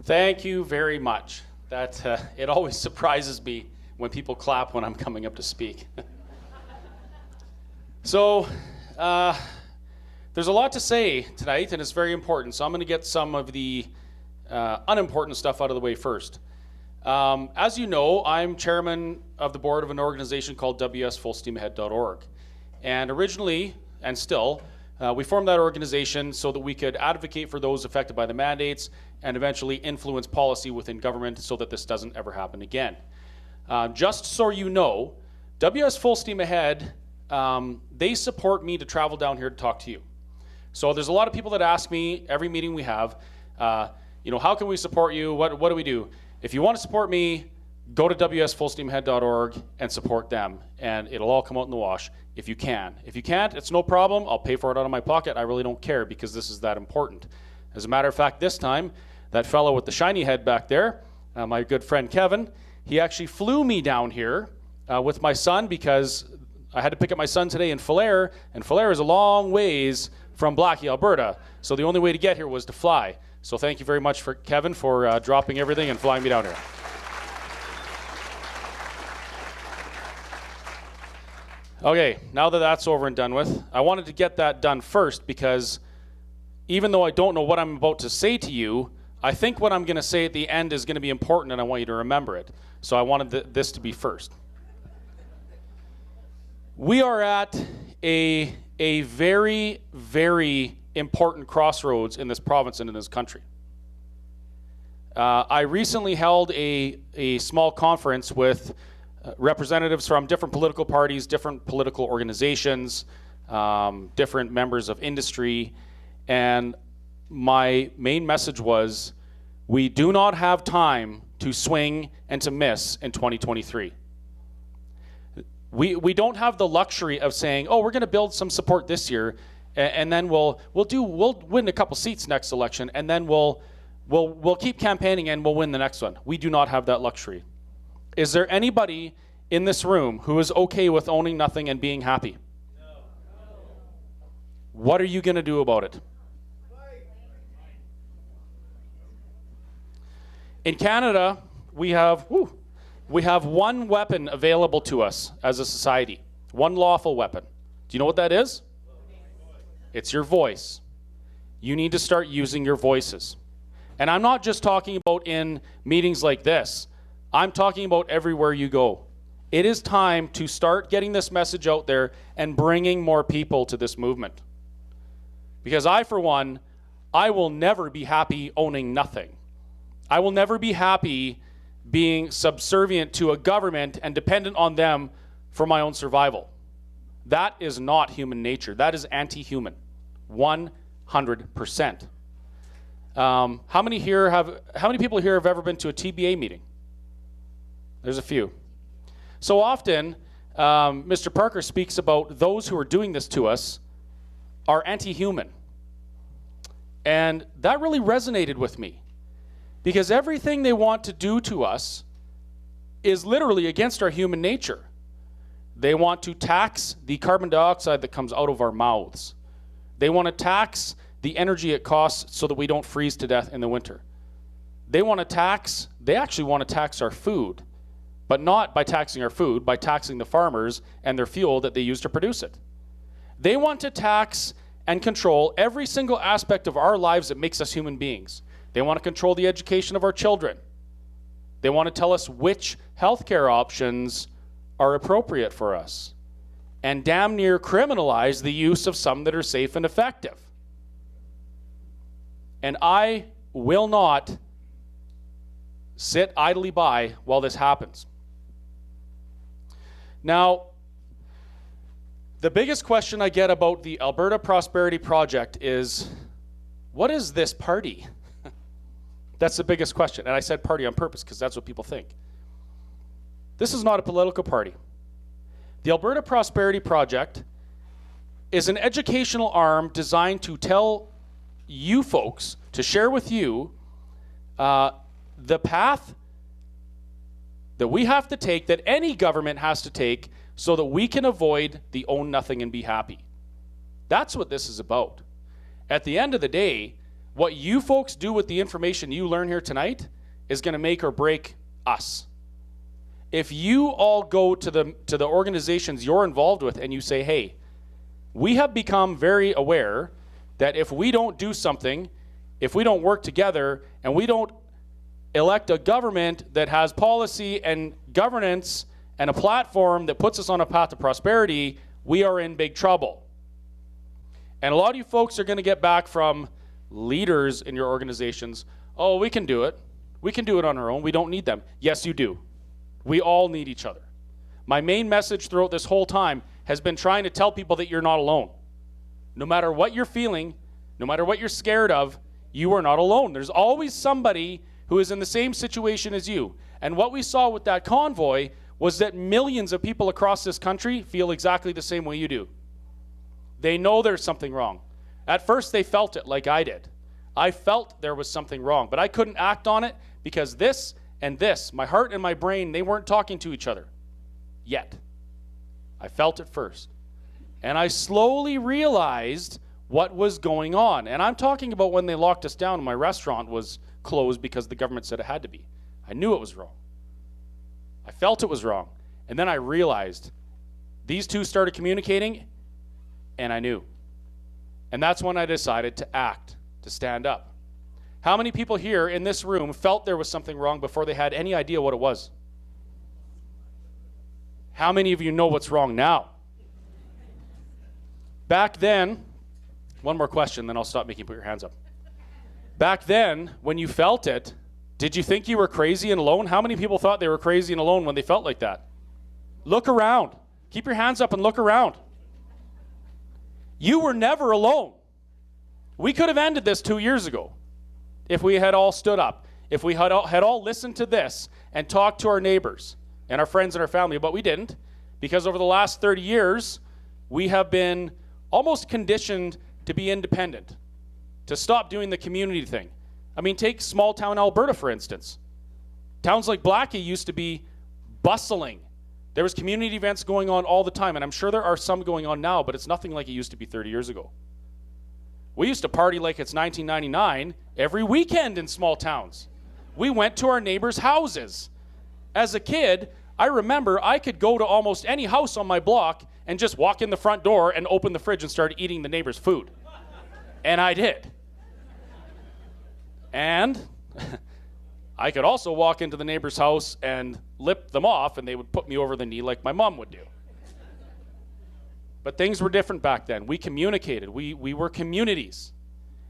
Thank you very much. That it always surprises me when people clap when I'm coming up to speak. So, there's a lot to say tonight, and it's very important. So I'm going to get some of the unimportant stuff out of the way first. As you know, I'm chairman of the board of an organization called FullSteamAhead.org. And originally, and still, we formed that organization so that we could advocate for those affected by the mandates and eventually influence policy within government so that this doesn't ever happen again. Just so you know, WS Full Steam Ahead, they support me to travel down here to talk to you. So there's a lot of people that ask me every meeting we have, how can we support you? What do we do? If you want to support me, go to WSFullSteamAhead.org and support them, and it'll all come out in the wash if you can. If you can't, it's no problem. I'll pay for it out of my pocket. I really don't care because this is that important. As a matter of fact, this time, that fellow with the shiny head back there, my good friend Kevin, he actually flew me down here with my son because I had to pick up my son today in Fullair, and Fullair is a long ways from Blackie, Alberta. So the only way to get here was to fly. So thank you very much for Kevin for dropping everything and flying me down here. Okay, now that that's over and done with, I wanted to get that done first because even though I don't know what I'm about to say to you, I think what I'm going to say at the end is going to be important and I want you to remember it. So I wanted this to be first. We are at a very, very important crossroads in this province and in this country. I recently held a small conference with representatives from different political parties, different political organizations, different members of industry, and my main message was, we do not have time to swing and to miss in 2023. We don't have the luxury of saying, oh, we're going to build some support this year, and then we'll win a couple seats next election, and then we'll keep campaigning and we'll win the next one. We do not have that luxury. Is there anybody in this room who is okay with owning nothing and being happy? No. What are you going to do about it? In Canada, we have one weapon available to us as a society, one lawful weapon. Do you know what that is? It's your voice. You need to start using your voices. And I'm not just talking about in meetings like this. I'm talking about everywhere you go. It is time to start getting this message out there and bringing more people to this movement. Because I, for one, I will never be happy owning nothing. I will never be happy being subservient to a government and dependent on them for my own survival. That is not human nature. That is anti-human, 100%. How many people here have ever been to a TBA meeting? There's a few. So often, Mr. Parker speaks about those who are doing this to us are anti-human. And that really resonated with me. Because everything they want to do to us is literally against our human nature. They want to tax the carbon dioxide that comes out of our mouths. They want to tax the energy it costs so that we don't freeze to death in the winter. They actually want to tax our food, but not by taxing our food, by taxing the farmers and their fuel that they use to produce it. They want to tax and control every single aspect of our lives that makes us human beings. They want to control the education of our children. They want to tell us which healthcare options are appropriate for us, and damn near criminalize the use of some that are safe and effective. And I will not sit idly by while this happens. Now, the biggest question I get about the Alberta Prosperity Project is, what is this party? That's the biggest question. And I said party on purpose because that's what people think. This is not a political party. The Alberta Prosperity Project is an educational arm designed to tell you folks, to share with you the path that we have to take, that any government has to take, so that we can avoid the own nothing and be happy. That's what this is about. At the end of the day, What you folks do with the information you learn here tonight is going to make or break us. If you all go to the organizations you're involved with and you say, hey, we have become very aware that if we don't do something, if we don't work together, and we don't elect a government that has policy and governance and a platform that puts us on a path to prosperity, we are in big trouble. And a lot of you folks are going to get back from leaders in your organizations, oh, we can do it. We can do it on our own. We don't need them. Yes, you do. We all need each other. My main message throughout this whole time has been trying to tell people that you're not alone. No matter what you're feeling, no matter what you're scared of, you are not alone. There's always somebody who is in the same situation as you. And what we saw with that convoy was that millions of people across this country feel exactly the same way you do. They know there's something wrong. At first, they felt it like I did. I felt there was something wrong, but I couldn't act on it because this and this, my heart and my brain, they weren't talking to each other yet. I felt it first. And I slowly realized what was going on. And I'm talking about when they locked us down and my restaurant was closed because the government said it had to be. I knew it was wrong. I felt it was wrong. And then I realized these two started communicating, and I knew. And that's when I decided to act, to stand up. How many people here in this room felt there was something wrong before they had any idea what it was? How many of you know what's wrong now? Back then, one more question, then I'll stop making you put your hands up. Back then, when you felt it, did you think you were crazy and alone? How many people thought they were crazy and alone when they felt like that? Look around. Keep your hands up and look around. You were never alone. We could have ended this 2 years ago if we had all stood up, if we had all listened to this and talked to our neighbors and our friends and our family, but we didn't, because over the last 30 years, we have been almost conditioned to be independent, to stop doing the community thing. I mean, take small town Alberta, for instance. Towns like Blackie used to be bustling. There was community events going on all the time, and I'm sure there are some going on now, but it's nothing like it used to be 30 years ago. We used to party like it's 1999 every weekend in small towns. We went to our neighbors' houses. As a kid, I remember I could go to almost any house on my block and just walk in the front door and open the fridge and start eating the neighbor's food. And I did. And I could also walk into the neighbor's house and lip them off, and they would put me over the knee like my mom would do. But things were different back then. We communicated. We were communities.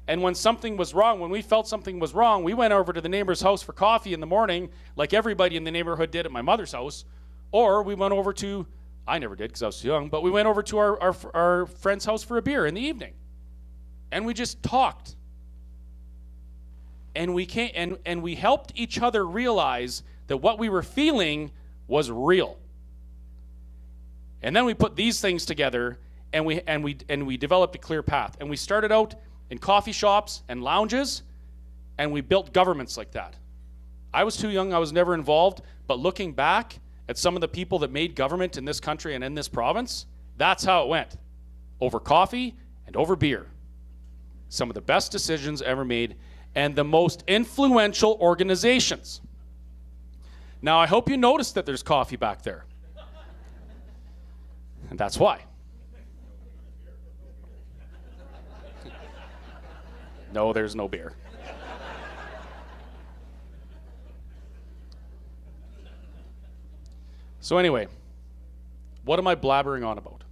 And when something was wrong, when we felt something was wrong, we went over to the neighbor's house for coffee in the morning, like everybody in the neighborhood did at my mother's house. Or we went over to, I never did because I was too young, but we went over to our friend's house for a beer in the evening. And we just talked. And we helped each other realize that what we were feeling was real. And then we put these things together, and we developed a clear path. And we started out in coffee shops and lounges, and we built governments like that. I was too young, I was never involved, but looking back at some of the people that made government in this country and in this province, that's how it went. Over coffee and over beer. Some of the best decisions ever made, and the most influential organizations. Now, I hope you noticed that there's coffee back there. And that's why. No, there's no beer. So anyway, what am I blabbering on about?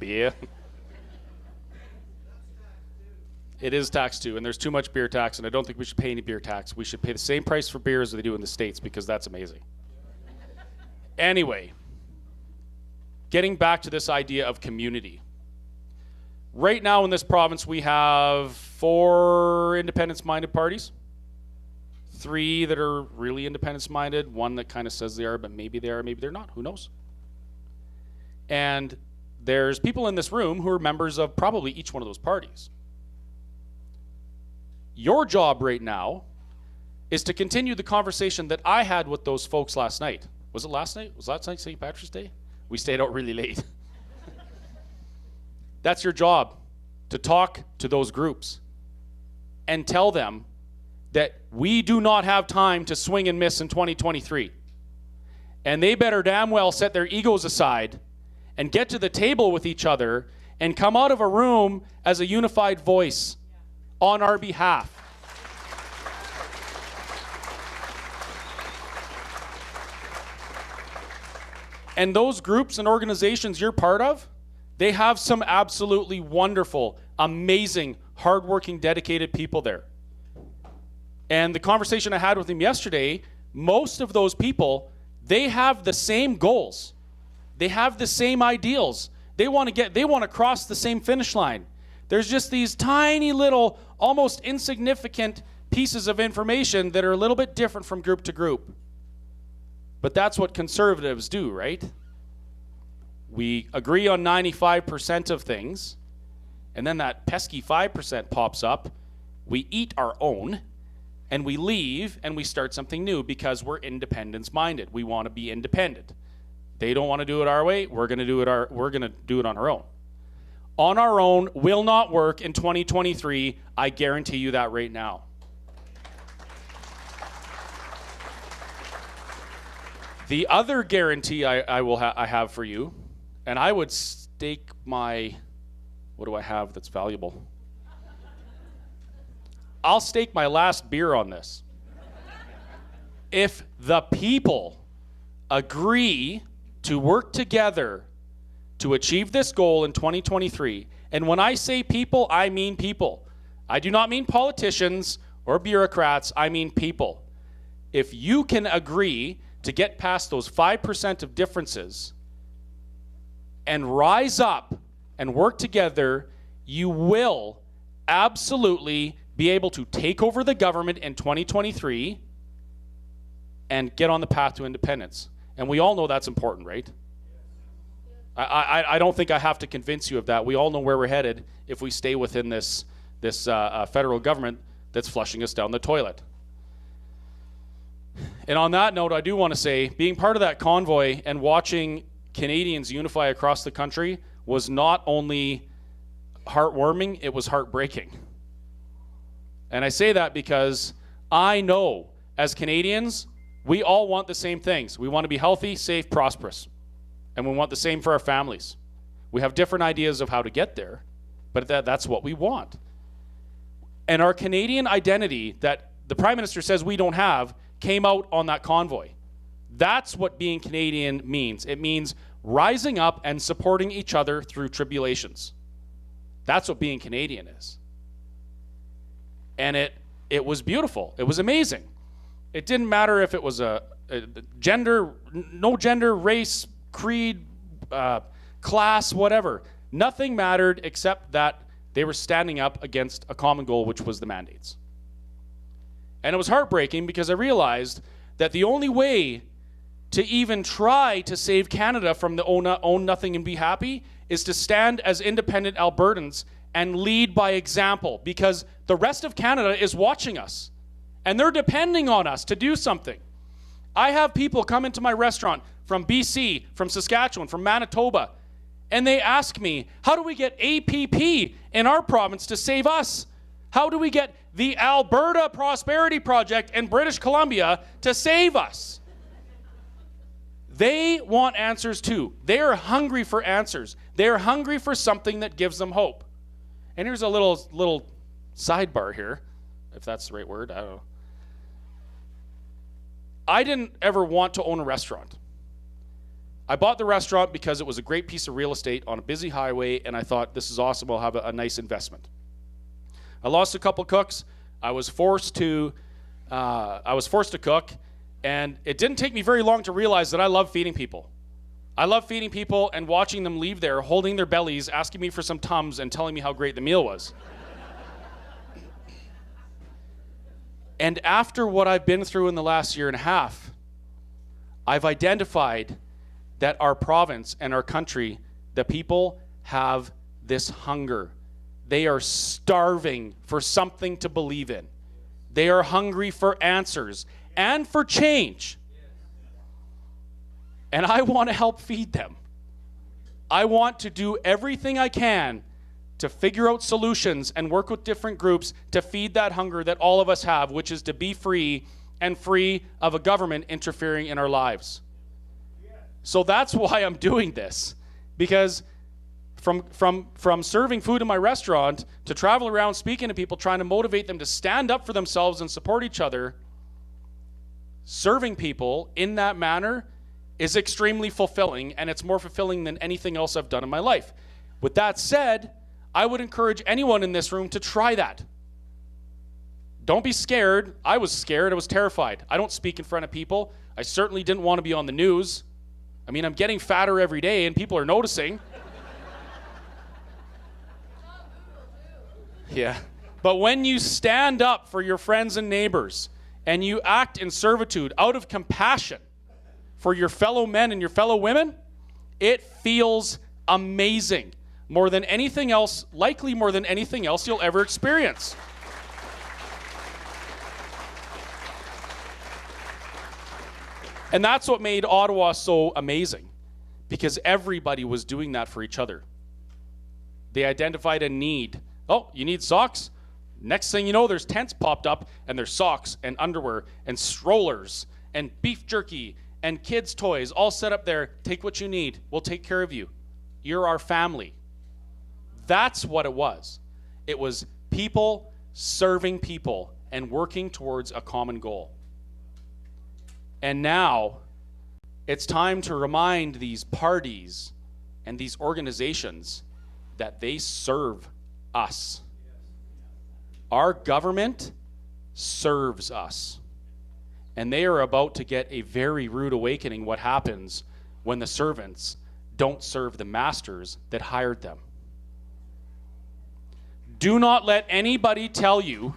Beer. It is tax too, and there's too much beer tax, and I don't think we should pay any beer tax. We should pay the same price for beer as they do in the States, because that's amazing. Anyway, getting back to this idea of community. Right now in this province, we have 4 independence-minded parties. 3 that are really independence-minded. 1 that kind of says they are, but maybe they are, maybe they're not. Who knows? And there's people in this room who are members of probably each one of those parties. Your job right now is to continue the conversation that I had with those folks last night. Was it last night? Was last night St. Patrick's Day? We stayed out really late. That's your job, to talk to those groups and tell them that we do not have time to swing and miss in 2023. And they better damn well set their egos aside and get to the table with each other and come out of a room as a unified voice on our behalf. And those groups and organizations you're part of, they have some absolutely wonderful, amazing, hardworking, dedicated people there. And the conversation I had with him yesterday, most of those people, they have the same goals. They have the same ideals. They want to cross the same finish line. There's just these tiny little, almost insignificant pieces of information that are a little bit different from group to group. But that's what conservatives do, right? We agree on 95% of things, and then that pesky 5% pops up. We eat our own, and we leave, and we start something new because we're independence-minded. We want to be independent. They don't want to do it our way. We're going to do it on our own. On our own will not work in 2023. I guarantee you that right now. The other guarantee I have for you, and I would stake my, what do I have that's valuable? I'll stake my last beer on this. If the people agree to work together to achieve this goal in 2023, and when I say people, I mean people. I do not mean politicians or bureaucrats, I mean people. If you can agree to get past those 5% of differences and rise up and work together, you will absolutely be able to take over the government in 2023 and get on the path to independence. And we all know that's important, right? I don't think I have to convince you of that. We all know where we're headed if we stay within this federal government that's flushing us down the toilet. And on that note, I do want to say, being part of that convoy and watching Canadians unify across the country was not only heartwarming, it was heartbreaking. And I say that because I know, as Canadians, we all want the same things. We want to be healthy, safe, prosperous. And we want the same for our families. We have different ideas of how to get there, but that's what we want. And our Canadian identity that the Prime Minister says we don't have came out on that convoy. That's what being Canadian means. It means rising up and supporting each other through tribulations. That's what being Canadian is. And it was beautiful. It was amazing. It didn't matter if it was a gender, no gender, race, creed, class, whatever. Nothing mattered except that they were standing up against a common goal, which was the mandates. And it was heartbreaking because I realized that the only way to even try to save Canada from the own nothing and be happy is to stand as independent Albertans and lead by example, because the rest of Canada is watching us and they're depending on us to do something. I have people come into my restaurant from BC, from Saskatchewan, from Manitoba, and they ask me, how do we get APP in our province to save us? How do we get the Alberta Prosperity Project in British Columbia to save us? They want answers too. They are hungry for answers. They are hungry for something that gives them hope. And here's a little sidebar here, if that's the right word, I don't know. I didn't ever want to own a restaurant. I bought the restaurant because it was a great piece of real estate on a busy highway, and I thought, this is awesome, I'll have a nice investment. I lost a couple cooks. I was forced to cook, and it didn't take me very long to realize that I love feeding people. I love feeding people and watching them leave there, holding their bellies, asking me for some Tums, and telling me how great the meal was. And after what I've been through in the last year and a half, I've identified that our province and our country, the people have this hunger. They are starving for something to believe in. They are hungry for answers and for change. And I want to help feed them. I want to do everything I can to figure out solutions and work with different groups to feed that hunger that all of us have, which is to be free and free of a government interfering in our lives. So that's why I'm doing this, because from serving food in my restaurant to travel around speaking to people, trying to motivate them to stand up for themselves and support each other, serving people in that manner is extremely fulfilling, and it's more fulfilling than anything else I've done in my life. With that said, I would encourage anyone in this room to try that. Don't be scared. I was scared. I was terrified. I don't speak in front of people. I certainly didn't want to be on the news. I mean, I'm getting fatter every day, and people are noticing. Yeah. But when you stand up for your friends and neighbors, and you act in servitude out of compassion for your fellow men and your fellow women, it feels amazing. More than anything else, likely more than anything else you'll ever experience. And that's what made Ottawa so amazing, because everybody was doing that for each other. They identified a need. Oh, you need socks? Next thing you know, there's tents popped up, and there's socks and underwear and strollers and beef jerky and kids' toys all set up there. Take what you need. We'll take care of you. You're our family. That's what it was. It was people serving people and working towards a common goal. And now it's time to remind these parties and these organizations that they serve us. Our government serves us. And they are about to get a very rude awakening what happens when the servants don't serve the masters that hired them. Do not let anybody tell you...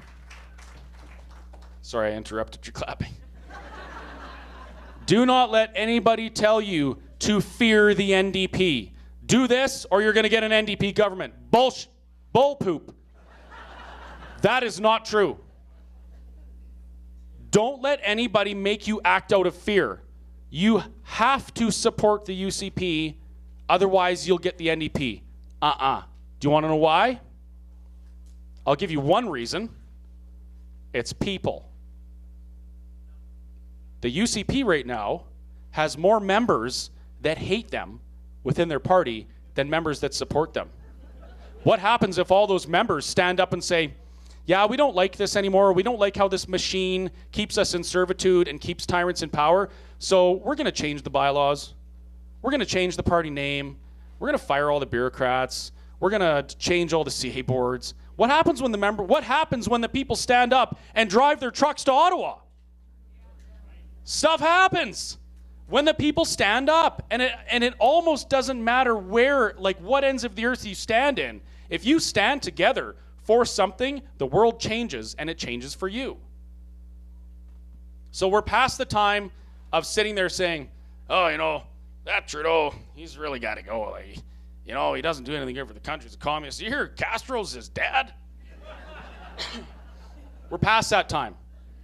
Sorry, I interrupted your clapping. Do not let anybody tell you to fear the NDP. Do this or you're going to get an NDP government. Bullshit. Bull poop. That is not true. Don't let anybody make you act out of fear. You have to support the UCP, otherwise you'll get the NDP. Do you want to know why? I'll give you one reason. It's people. The UCP right now has more members that hate them within their party than members that support them. What happens if all those members stand up and say, yeah, we don't like this anymore. We don't like how this machine keeps us in servitude and keeps tyrants in power. So we're going to change the bylaws. We're going to change the party name. We're going to fire all the bureaucrats. We're going to change all the CA boards. What happens when the people stand up and drive their trucks to Ottawa? Stuff happens when the people stand up, and it almost doesn't matter where, like what ends of the earth you stand in. If you stand together for something, the world changes, and it changes for you. So we're past the time of sitting there saying, oh, you know, that Trudeau, he's really got to go. Like, you know, he doesn't do anything good for the country. He's a communist. You hear Castro's his dad? We're past that time.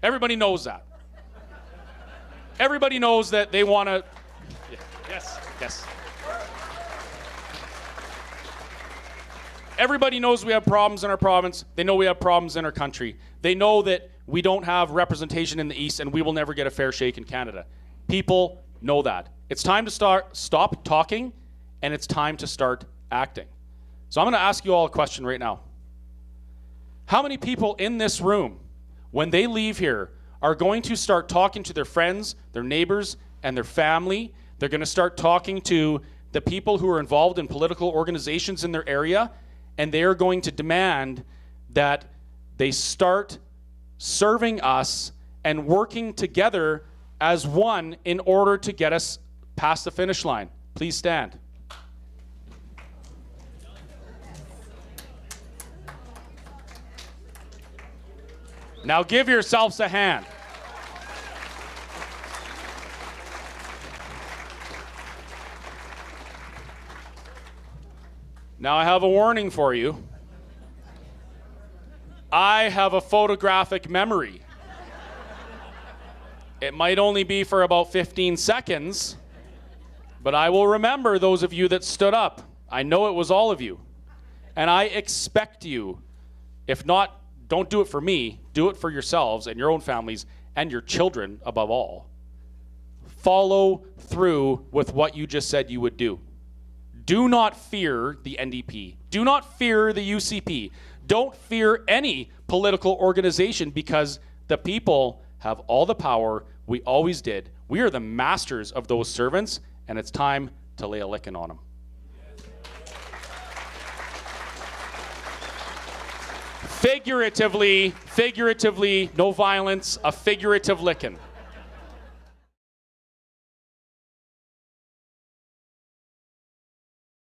Everybody knows that. Everybody knows that they want to... Yeah. Yes. Everybody knows we have problems in our province. They know we have problems in our country. They know that we don't have representation in the East and we will never get a fair shake in Canada. People know that. It's time to stop talking, and it's time to start acting. So I'm going to ask you all a question right now. How many people in this room, when they leave here, are going to start talking to their friends, their neighbors, and their family? They're going to start talking to the people who are involved in political organizations in their area, and they are going to demand that they start serving us and working together as one in order to get us past the finish line. Please stand. Now give yourselves a hand. Now I have a warning for you. I have a photographic memory. It might only be for about 15 seconds, but I will remember those of you that stood up. I know it was all of you. And I expect you, if not, don't do it for me, do it for yourselves and your own families and your children above all. Follow through with what you just said you would do. Do not fear the NDP. Do not fear the UCP. Don't fear any political organization, because the people have all the power. We always did. We are the masters of those servants, and it's time to lay a licking on them. Figuratively, no violence, a figurative licking.